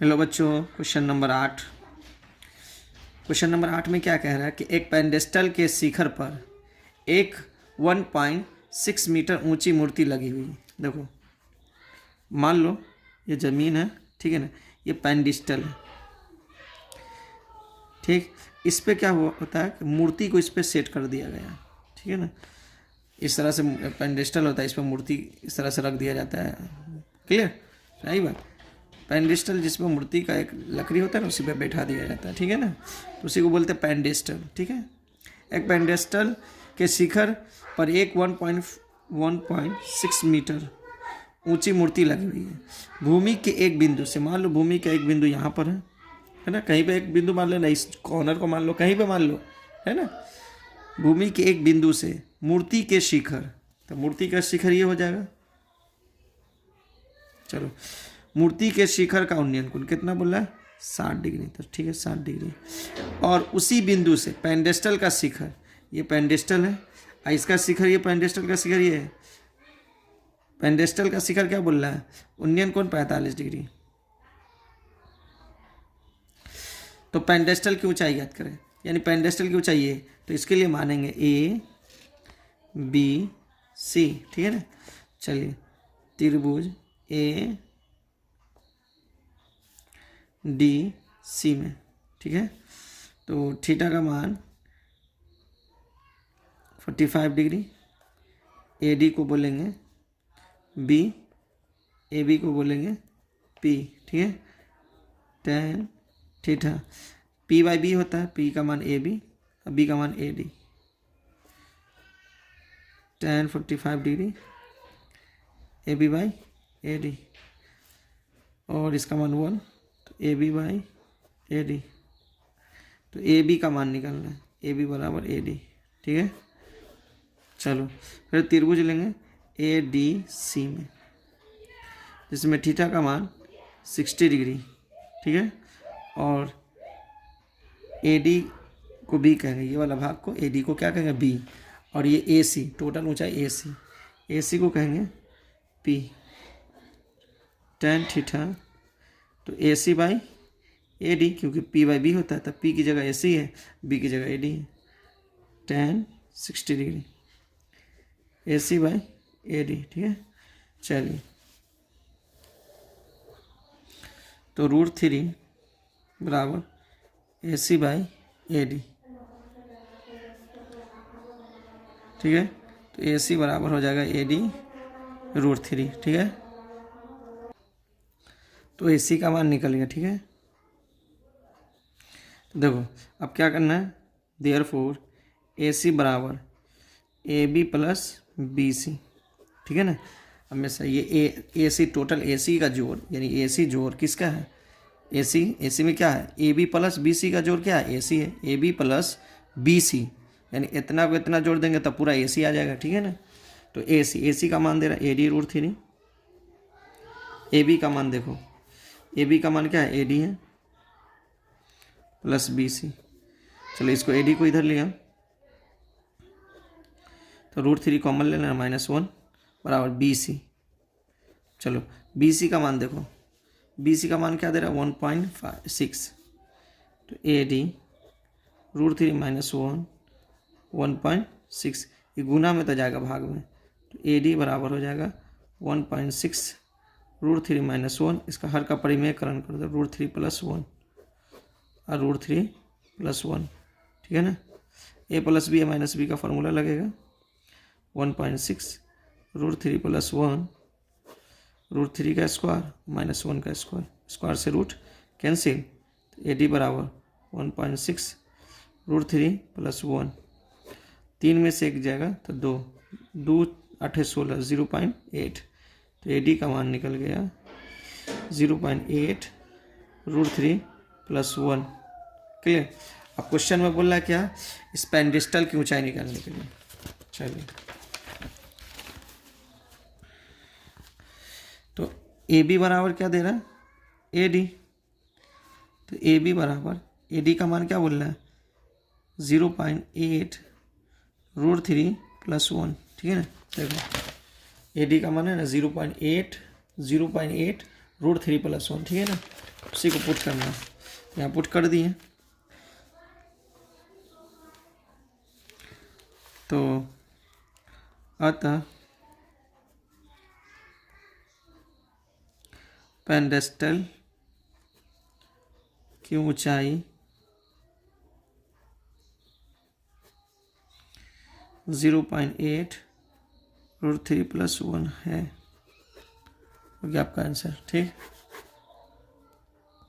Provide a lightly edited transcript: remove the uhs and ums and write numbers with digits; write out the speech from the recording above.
Hello बच्चों, question number 8। Question number 8 में क्या कह रहा है कि एक पेंडेस्टल के शिखर पर एक 1.6 मीटर ऊंची मूर्ति लगी हुई है। देखो, मान लो ये ज़मीन है, ठीक है ना, ये पेंडेस्टल है, ठीक। इस पे क्या होता है कि मूर्ति को इस पे सेट कर दिया गया, ठीक है ना। इस तरह से पेंडेस्टल होता है, इस पर मूर्ति इस तरह से रख दिया जाता है। क्लियर? सही बात। पेंडेस्टल जिसमें मूर्ति का एक लकड़ी होता है ना, उसी पे बैठा दिया जाता है, ठीक है ना। तो उसी को बोलते हैं पेंडेस्टल, ठीक है। एक पेंडेस्टल के शिखर पर एक 1.6 मीटर ऊंची मूर्ति लगी हुई है। भूमि के एक बिंदु से, मान लो भूमि का एक बिंदु यहाँ पर है ना, कहीं पे एक बिंदु मान लो ना, इस कॉर्नर को मान लो, कहीं पे मान लो, है ना। भूमि के एक बिंदु से मूर्ति के शिखर, तो मूर्ति का शिखर ये हो जाएगा। चलो, मूर्ति के शिखर का उन्नयन कोण कितना बोल रहा है? 60 डिग्री। तो ठीक है, 60 डिग्री। और उसी बिंदु से पेंडेस्टल का शिखर, ये पेंडेस्टल है, और इसका शिखर, ये पेंडेस्टल का शिखर ये है। पेंडेस्टल का शिखर क्या बोल रहा है? उन्नयन कोण 45 डिग्री। तो पेंडेस्टल की ऊंचाई ज्ञात करें, यानी पेंडेस्टल की ऊंचाई है, तो इसके लिए मानेंगे A B C, ठीक है ना। चलिए, त्रिभुज A D C में, ठीक है। तो थीटा का मान 45 डिग्री, AD को बोलेंगे B, AB को बोलेंगे P, ठीक है। tan थीटा P/B होता है, P का मान AB और B का मान AD। tan 45 डिग्री AB/AD, और इसका मान 1, तो AB/AD। तो AB का मान निकालना है, AB बराबर AD, ठीक है। चलो, फिर त्रिभुज लेंगे ADC में, जिसमें थीटा का मान 60 डिग्री, ठीक है। और AD को B कहेंगे, ये वाला भाग को AD को क्या कहेंगे? B। और ये AC, टोटल ऊंचाई AC को कहेंगे P। tan थीटा, तो AC/AD, क्योंकि P/B होता है, तब P की जगह AC है, B की जगह AD है। tan 60 डिग्री AC/AD, ठीक है। चलिए, तो √3 बराबर AC/AD, ठीक है। तो AC बराबर हो जाएगा AD √3, ठीक है। तो AC का मान निकल गया, ठीक है। तो देखो, अब क्या करना है? देयरफॉर AC बराबर AB प्लस BC, ठीक है ना। हमेशा ये AC, टोटल AC का जोड़, यानी AC जोड़ किसका है? AC में क्या है? AB प्लस BC का जोड़ क्या है? AC है। AB प्लस BC, यानी इतना को इतना जोड़ देंगे तब पूरा AC आ जाएगा, ठीक है ना। तो AC का मान दे रहा है AD √3। AB का मान देखो, AB का मान क्या है? AD है प्लस BC। चलो, इसको AD को इधर लिया, तो √3 कॉमन लेना, -1 बराबर BC। चलो, BC का मान देखो, BC का मान क्या दे रहा है? 1.6। तो AD √3 -1 1.6, ये गुना में तो जाएगा भाग में, तो AD बराबर हो जाएगा 1.6 √3 -1, इसका हर का परिमेयकरण कर दो, √3 + 1 और √3 + 1, ठीक है ना। A + B -B का फॉर्मूला लगेगा, 1.6 √3 + 1, √3 का स्क्वायर -1 का स्क्वायर, स्क्वायर से रूट कैंसिल, तो AD बराबर 1.6 √3 + 1, 3 में से 1 जाएगा तो 2, 2 8 16, 0.8। तो AD का मान निकल गया 0.8 √3 + 1। क्लियर? अब क्वेश्चन में बोल रहा है क्या? इस पेंडेस्टल की ऊंचाई निकालने के लिए। चलिए, तो AB बराबर क्या दे रहा है? AD। तो AB बराबर, AD का मान क्या बोल रहा है? 0.8 √3 + 1, ठीक है ना। देखो, AD का मान है ना 0.8 √3 + 1, ठीक है ना। उसी को पुट करना है, यहाँ पुट कर दिए। तो अतः पेडेस्टल की ऊंचाई 0.8 √3 + 1 है, हो गया आपका आंसर, ठीक।